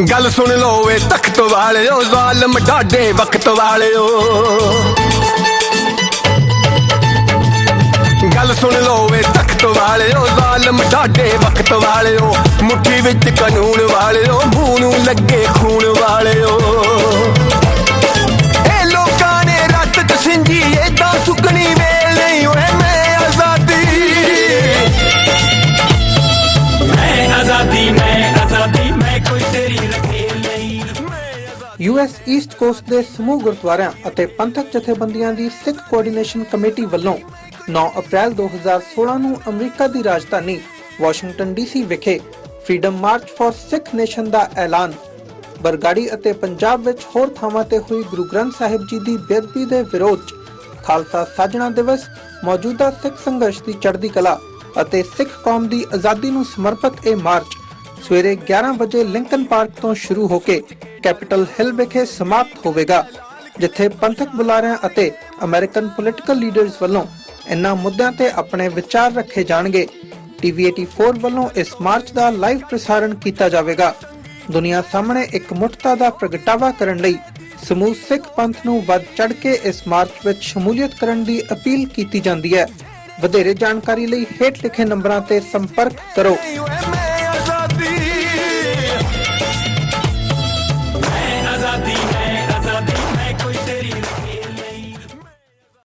गल सुन लो वे तख्त वालियो, ज़ालिम ढाडे वक्त वालियो। गल सुन लो वे तख्त वालियो, ज़ालिम ढाडे वक्त वालियो। मुट्ठी विच कानून वालियो, मूंह नूं लगे खून वालियो। ए लोकां ने रत च सिंजी एदां सुकनी वेल नहीं होए। मैं आज़ादी, मैं कोई तेरी रखेल नहीं। US ਈਸਟ ਕੋਸਟ ਦੇ ਸਮੂਹ ਗੁਰਦੁਆਰਿਆਂ ਅਤੇ ਪੰਥਕ ਜਥੇਬੰਦੀਆਂ ਦੀ ਸਿੱਖ ਕੋਆਰਡੀਨੇਸ਼ਨ ਕਮੇਟੀ ਵੱਲੋਂ 9 ਅਪ੍ਰੈਲ 2016 ਨੂੰ ਅਮਰੀਕਾ ਦੀ ਰਾਜਧਾਨੀ ਵਾਸ਼ਿੰਗਟਨ DC ਵਿਖੇ freedom march for Sikh nation ਦਾ ਐਲਾਨ। ਬਰਗਾੜੀ ਅਤੇ ਪੰਜਾਬ ਵਿੱਚ ਹੋਰ ਥਾਵਾਂ ਤੇ ਹੋਈ ਗੁਰੂ ਗ੍ਰੰਥ ਸਾਹਿਬ ਜੀ ਦੀ ਬੇਅਦਬੀ ਦੇ ਵਿਰੋਧ 'ਚ ਖਾਲਸਾ ਸਾਜਣਾ ਦਿਵਸ, ਮੌਜੂਦਾ ਸਿੱਖ ਸੰਘਰਸ਼ ਦੀ ਚੜ੍ਹਦੀ ਕਲਾ ਅਤੇ ਸਿੱਖ ਕੌਮ ਦੀ ਆਜ਼ਾਦੀ ਨੂੰ ਸਮਰਪਿਤ ਇਹ ਮਾਰਚ ਸਵੇਰੇ 11 ਵਜੇ ਲਿੰਕਨ ਪਾਰਕ ਤੋਂ ਸ਼ੁਰੂ ਹੋ ਕੇ ਕੈਪੀਟਲ ਹਿੱਲ ਵਿਖੇ ਸਮਾਪਤ ਹੋਵੇਗਾ, ਜਿੱਥੇ ਪੰਥਕ ਬੁਲਾਰਿਆਂ ਅਤੇ ਅਮਰੀਕਨ ਪੋਲੀਟੀਕਲ ਲੀਡਰਸ ਵੱਲੋਂ ਇਨ੍ਹਾਂ ਮੁੱਦਿਆਂ ਤੇ ਆਪਣੇ ਵਿਚਾਰ ਰੱਖੇ ਜਾਣਗੇ। TV 84 ਵੱਲੋਂ ਇਸ ਮਾਰਚ ਦਾ ਲਾਈਵ ਪ੍ਰਸਾਰਣ ਕੀਤਾ ਜਾਵੇਗਾ। ਦੁਨੀਆ ਸਾਹਮਣੇ ਇੱਕ ਮੁੱਠਤਾ ਦਾ ਪ੍ਰਗਟਾਵਾ ਕਰਨ ਲਈ ਸਮੂਹ ਸਿੱਖ ਪੰਥ ਨੂੰ ਵੱਧ ਚੜ੍ਹ ਕੇ ਇਸ ਮਾਰਚ ਵਿੱਚ ਸ਼ਮੂਲੀਅਤ ਕਰਨ ਦੀ ਅਪੀਲ ਕੀਤੀ ਜਾਂਦੀ ਹੈ। ਵਧੇਰੇ ਜਾਣਕਾਰੀ ਲਈ ਹੇਠ ਲਿਖੇ ਨੰਬਰਾਂ ਤੇ ਸੰਪਰਕ ਕਰੋ।